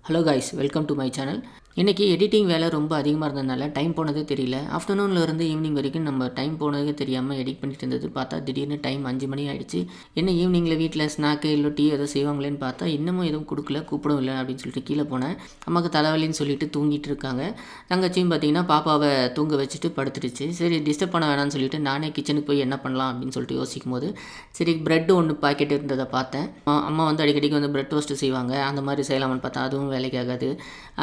Hello guys, welcome to my channel. இன்றைக்கி editing வேலை ரொம்ப அதிகமாக இருந்ததுனால டைம் போனதே தெரியல. ஆஃப்டர்நூன்லேருந்து ஈவினிங் வரைக்கும் நம்ம டைம் போனதே தெரியாமல் எடிட் பண்ணிட்டு இருந்தது. பார்த்தா திடீர்னு டைம் 5 மணி ஆகிடுச்சு. என்ன ஈவினிங்கில் வீட்டில் ஸ்நாக்கு இல்லை டீ ஏதோ செய்வாங்களேன்னு பார்த்தா இன்னமும் எதுவும் கொடுக்கல, கூப்பிடவும் இல்லை அப்படின்னு சொல்லிட்டு கீழே போனேன். அம்மாவுக்கு தலைவலின்னு சொல்லிட்டு தூங்கிட்டு இருக்காங்க. தங்கச்சியும் பார்த்தீங்கன்னா பாப்பாவை தூங்க வச்சுட்டு படுத்துடுச்சு. சரி, டிஸ்டர்ப் பண்ண வேணாம்னு சொல்லிட்டு நானே கிச்சனுக்கு போய் என்ன பண்ணலாம் அப்படின்னு சொல்லிட்டு யோசிக்கும் போது சரி ப்ரெட்டு ஒன்று பாக்கெட் இருந்ததை பார்த்தேன். அம்மா வந்து அடிக்கடிக்கு வந்து ப்ரெட் டோஸ்ட்டு செய்வாங்க. அந்த மாதிரி செய்யலாம்னு பார்த்தா அதுவும் வேலைக்கு ஆகாது.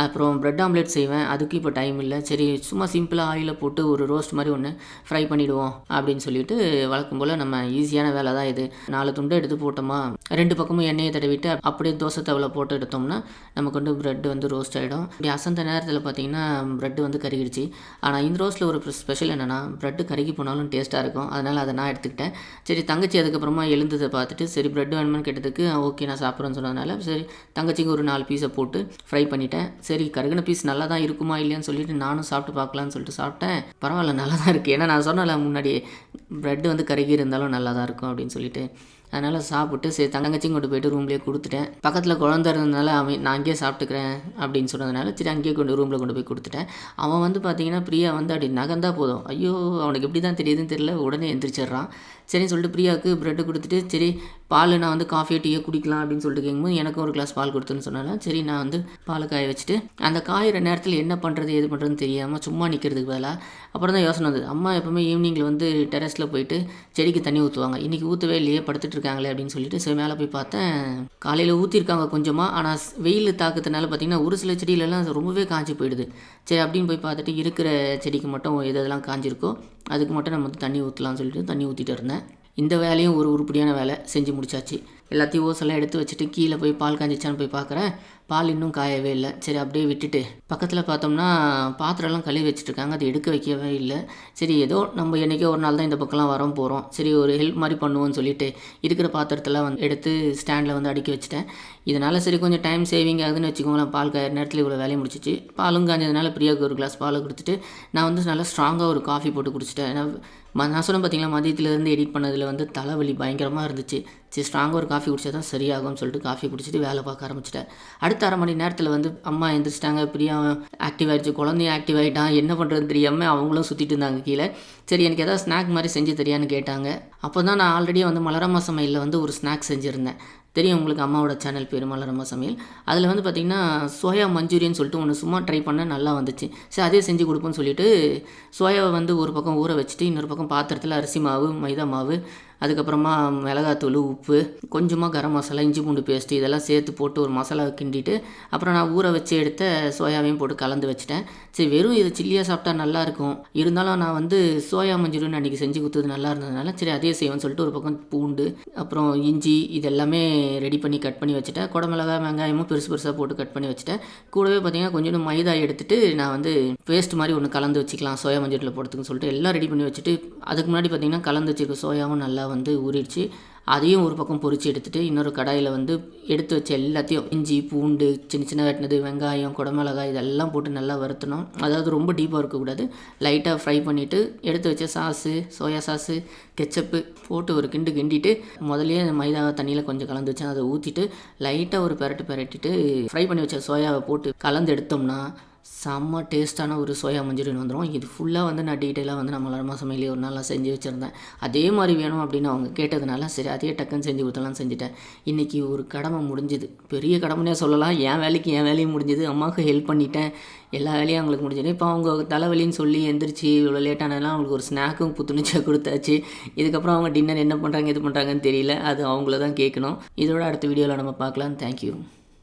அப்புறம் ப்ரெட் ஆம்லேட் செய்வேன், அதுக்கு இப்போ டைம் இல்லை. சரி, சும்மா சிம்பிளாக ஆயிலில் போட்டு ஒரு ரோஸ்ட் மாதிரி ஒன்று ஃப்ரை பண்ணிவிடுவோம் அப்படின்னு சொல்லிட்டு வழக்கம் போல் நம்ம ஈஸியான வேலை தான் இது. 4 துண்டு எடுத்து போட்டோமா, 2 பக்கமும் எண்ணெயை தடவிட்டு அப்படியே தோசை தவலை போட்டு எடுத்தோம்னா நமக்கு வந்து ப்ரெட் வந்து ரோஸ்ட் ஆகிடும். இப்படி அசந்த நேரத்தில் பார்த்திங்கன்னா ப்ரெட்டு வந்து கருகிடுச்சு. ஆனால் இந்த ரோஸ்ட்டில் ஒரு ஸ்பெஷல் என்னென்னா ப்ரெட்டு கருகி போனாலும் டேஸ்ட்டாக இருக்கும். அதனால் அதை நான் எடுத்துக்கிட்டேன். சரி, தங்கச்சி அதுக்கப்புறமா எழுந்ததை பார்த்துட்டு சரி ப்ரெட் வேணுமான்னு கேட்டதுக்கு ஓகே நான் சாப்பிட்றேன்னு சொன்னதுனால சரி தங்கச்சிக்கு ஒரு 4 பீஸை போட்டு ஃப்ரை பண்ணிட்டேன். சரி, கருகின பீஸ் நல்லா தான் இருக்குமா இல்லையான்னு சொல்லிட்டு நானும் சாப்பிட்டு பார்க்கலான்னு சொல்லிட்டு சாப்பிட்டேன். பரவாயில்ல, நல்லா தான் இருக்குது. ஏன்னா நான் சொன்னல முன்னாடி ப்ரெட்டு வந்து கருகி இருந்தாலும் நல்லா தான் இருக்கும் அப்படின்னு சொல்லிட்டு. அதனால் சாப்பிட்டு சரி தங்கச்சியும் கொண்டு போய்ட்டு ரூம்லேயே கொடுத்துட்டேன். பக்கத்தில் குழந்தை இருந்ததுனால நான் அங்கேயே சாப்பிட்டுக்கிறேன் அப்படின்னு சொன்னதுனால சரி அங்கேயே ரூமில் கொண்டு போய் கொடுத்துட்டேன். அவன் வந்து பார்த்திங்கன்னா பிரியா வந்து அப்படி நகர்ந்தா போதும், ஐயோ அவனுக்கு எப்படி தான் தெரியுதுன்னு தெரியல, உடனே எந்திரிச்சிட்றான். சரின்னு சொல்லிட்டு பிரியாவுக்கு ப்ரெட்டு கொடுத்துட்டு சரி பால் நான் வந்து காஃபியோ டீயோ குடிக்கலாம் அப்படின்னு சொல்லிட்டு கேட்கும்போது எனக்கும் ஒரு கிளாஸ் பால் கொடுத்துன்னு சொன்னாலும் சரி நான் வந்து பால் காய வச்சுட்டு அந்த காயிற நேரத்தில் என்ன பண்ணுறது எது பண்ணுறதுன்னு தெரியாமல் சும்மா நிற்கிறதுக்கு பதிலாக அப்புறம் தான் யோசனை வந்தது. அம்மா எப்போவுமே ஈவினிங்கில் வந்து டெரஸில் போயிட்டு செடிக்கு தண்ணி ஊற்றுவாங்க, இன்றைக்கி ஊற்றவே இல்லையே படுத்துட்டு இருக்காங்களே அப்படின்னு சொல்லிட்டு சரி மேலே போய் பார்த்தேன். காலையில் ஊற்றிருக்காங்க கொஞ்சமாக, ஆனால் வெயில் தாக்கத்தினால பார்த்திங்கன்னா ஒரு சில செடியிலலாம் ரொம்பவே காஞ்சி போயிடுது. சரி அப்படின்னு போய் பார்த்துட்டு இருக்கிற செடிக்கு மட்டும் எதெல்லாம் காஞ்சிருக்கோ அதுக்கு மட்டும் நம்ம வந்து தண்ணி ஊற்றலாம்னு சொல்லிட்டு தண்ணி ஊற்றிட்டு இருந்தேன். இந்த வேலையும் ஒரு உருப்படியான வேலை செஞ்சு முடிச்சாச்சு. எல்லாத்தையும் ஓசெல்லாம் எடுத்து வச்சுட்டு கீழே போய் பால் காஞ்சிச்சான்னு போய் பார்க்குறேன். பால் இன்னும் காயவே இல்லை. சரி அப்படியே விட்டுட்டு பக்கத்தில் பார்த்தோம்னா பாத்திரம்லாம் கழுவி வச்சுட்ருக்காங்க, அது எடுக்க வைக்கவே இல்லை. சரி ஏதோ நம்ம என்றைக்கோ ஒரு நாள் தான் இந்த பக்கம்லாம் வரோம் போகிறோம், சரி ஒரு ஹெல்ப் மாதிரி பண்ணுவோன்னு சொல்லிட்டு இருக்கிற பாத்திரத்தெல்லாம் வந்து எடுத்து ஸ்டாண்டில் வந்து அடுக்கி வச்சுட்டேன். இதனால் சரி கொஞ்சம் டைம் சேவிங் ஆகுதுன்னு வச்சுக்கோங்களேன். பால் காய நேரத்தில் இவ்வளோ வேலையை முடிச்சிச்சு. பாலும் காஞ்சதுனால பிரியாவுக்கு ஒரு கிளாஸ் பாலை கொடுத்துட்டு நான் வந்து நல்லா ஸ்ட்ராங்காக ஒரு காஃபி போட்டு குடிச்சிட்டேன். நான் சொன்னேன் பார்த்திங்களா, மதியத்துலேருந்து எடிட் பண்ணதில் வந்து தலைவலி பயங்கரமாக இருந்துச்சு. சரி ஸ்ட்ராங்காக ஒரு காஃபி குடித்தா தான் சரியாகும்னு சொல்லிட்டு காஃபி குடிச்சிட்டு வேலை பார்க்க ஆரம்பிச்சிட்டேன். அடுத்த 1/2 மணி நேரத்தில் வந்து அம்மா எழுந்திரிச்சிட்டாங்க, பிரியா ஆக்டிவ் ஆகிடுச்சு, குழந்தையும் ஆக்டிவ் ஆகிட்டான். என்ன பண்ணுறதுன்னு தெரியாமல் அவங்களும் சுற்றிட்டு இருந்தாங்க கீழே. சரி எனக்கு எதாவது ஸ்நாக் மாதிரி செஞ்சு தெரியான்னு கேட்டாங்க. அப்போ தான் நான் ஆல்ரெடி வந்து மலரம்மா சமையலில் வந்து ஒரு ஸ்நாக் செஞ்சுருந்தேன். தெரியும் உங்களுக்கு, அம்மாவோட சேனல் பேர் மலரம்மா சமையல். அதில் வந்து பார்த்திங்கன்னா சோயா மஞ்சூரியன் சொல்லிட்டு ஒன்று சும்மா ட்ரை பண்ணேன், நல்லா வந்துச்சு. சரி அதே செஞ்சு கொடுப்போன்னு சொல்லிட்டு சோயாவை வந்து ஒரு பக்கம் ஊற வச்சுட்டு இன்னொரு பக்கம் பாத்திரத்தில் அரிசி மாவு, மைதா மாவு, அதுக்கப்புறமா மிளகாத்தூள், உப்பு, கொஞ்சமாக கரம் மசாலா, இஞ்சி பூண்டு பேஸ்ட்டு இதெல்லாம் சேர்த்து போட்டு ஒரு மசாலாவை கிண்டிட்டு அப்புறம் நான் ஊற வச்சு எடுத்த சோயாவையும் போட்டு கலந்து வச்சுட்டேன். சரி வெறும் இது சில்லியாக சாப்பிட்டா நல்லாயிருக்கும், இருந்தாலும் நான் வந்து சோயா மஞ்சூரியன் அன்றைக்கி செஞ்சு கொடுத்தது நல்லா இருந்ததுனால சரி அதே செய்வேன்னு சொல்லிட்டு ஒரு பக்கம் பூண்டு அப்புறம் இஞ்சி இதெல்லாமே ரெடி பண்ணி கட் பண்ணி வச்சுட்டேன். குடமிளகாய் வெங்காயமும் பெருசு பெருசாக போட்டு கட் பண்ணி வச்சுட்டேன். கூடவே பார்த்திங்கன்னா கொஞ்சம் மைதா எடுத்துகிட்டு நான் வந்து பேஸ்ட் மாதிரி ஒன்று கலந்து வச்சுக்கலாம் சோயா மஞ்சூரியனில் போடுறதுக்குன்னு சொல்லிட்டு எல்லாம் ரெடி பண்ணி வச்சுட்டு அதுக்கு முன்னாடி பார்த்திங்கன்னா கலந்து வச்சுருக்க சோயாவும் நல்லா வந்து ஊறிடுச்சு. அதையும் ஒரு பக்கம் பொரித்து எடுத்துகிட்டு இன்னொரு கடாயில் வந்து எடுத்து வச்ச எல்லாத்தையும் இஞ்சி பூண்டு சின்ன சின்ன வெட்டினது வெங்காயம் குடமிளகாய் இதெல்லாம் போட்டு நல்லா வறுத்தணும். அதாவது ரொம்ப டீப்பாக இருக்கக்கூடாது, லைட்டாக ஃப்ரை பண்ணிவிட்டு எடுத்து வச்ச சாஸு, சோயா சாஸு, கெச்சப்பு போட்டு ஒரு கிண்டிட்டு முதல்லையே மைதா தண்ணியில் கொஞ்சம் கலந்து வச்சேன், அதை ஊற்றிட்டு லைட்டாக ஒரு பெரட்டிட்டு ஃப்ரை பண்ணி வச்ச சோயாவை போட்டு கலந்து எடுத்தோம்னா செம்ம டேஸ்ட்டான ஒரு சோயா மஞ்சூரியன் வந்துடும். இது ஃபுல்லாக வந்து நான் டீட்டெயிலாக வந்து நான் மலரம்மா சமையலே ஒரு நாளாக செஞ்சு வச்சுருந்தேன். அதே மாதிரி வேணும் அப்படின்னு அவங்க கேட்டதுனால சரி அதே டக்குன்னு செஞ்சு கொடுத்தலாம்னு செஞ்சுட்டேன். இன்றைக்கி ஒரு கடமை முடிஞ்சுது, பெரிய கடமைனே சொல்லலாம். என் வேலையும் முடிஞ்சுது, அம்மாவுக்கு ஹெல்ப் பண்ணிட்டேன், எல்லா வேலையும் அவங்களுக்கு முடிஞ்சது. இப்போ அவங்க தலைவலின்னு சொல்லி எந்திரிச்சு இவ்வளோ லேட்டானதெல்லாம் அவங்களுக்கு ஒரு ஸ்நாக்கும் புத்துணர்ச்சியாக கொடுத்தாச்சு. இதுக்கப்புறம் அவங்க டின்னர் என்ன பண்ணுறாங்க எது பண்ணுறாங்கன்னு தெரியல, அது அவங்கள தான் கேட்கணும். இதோட அடுத்த வீடியோவில் நம்ம பார்க்கலாம். தேங்க்யூ.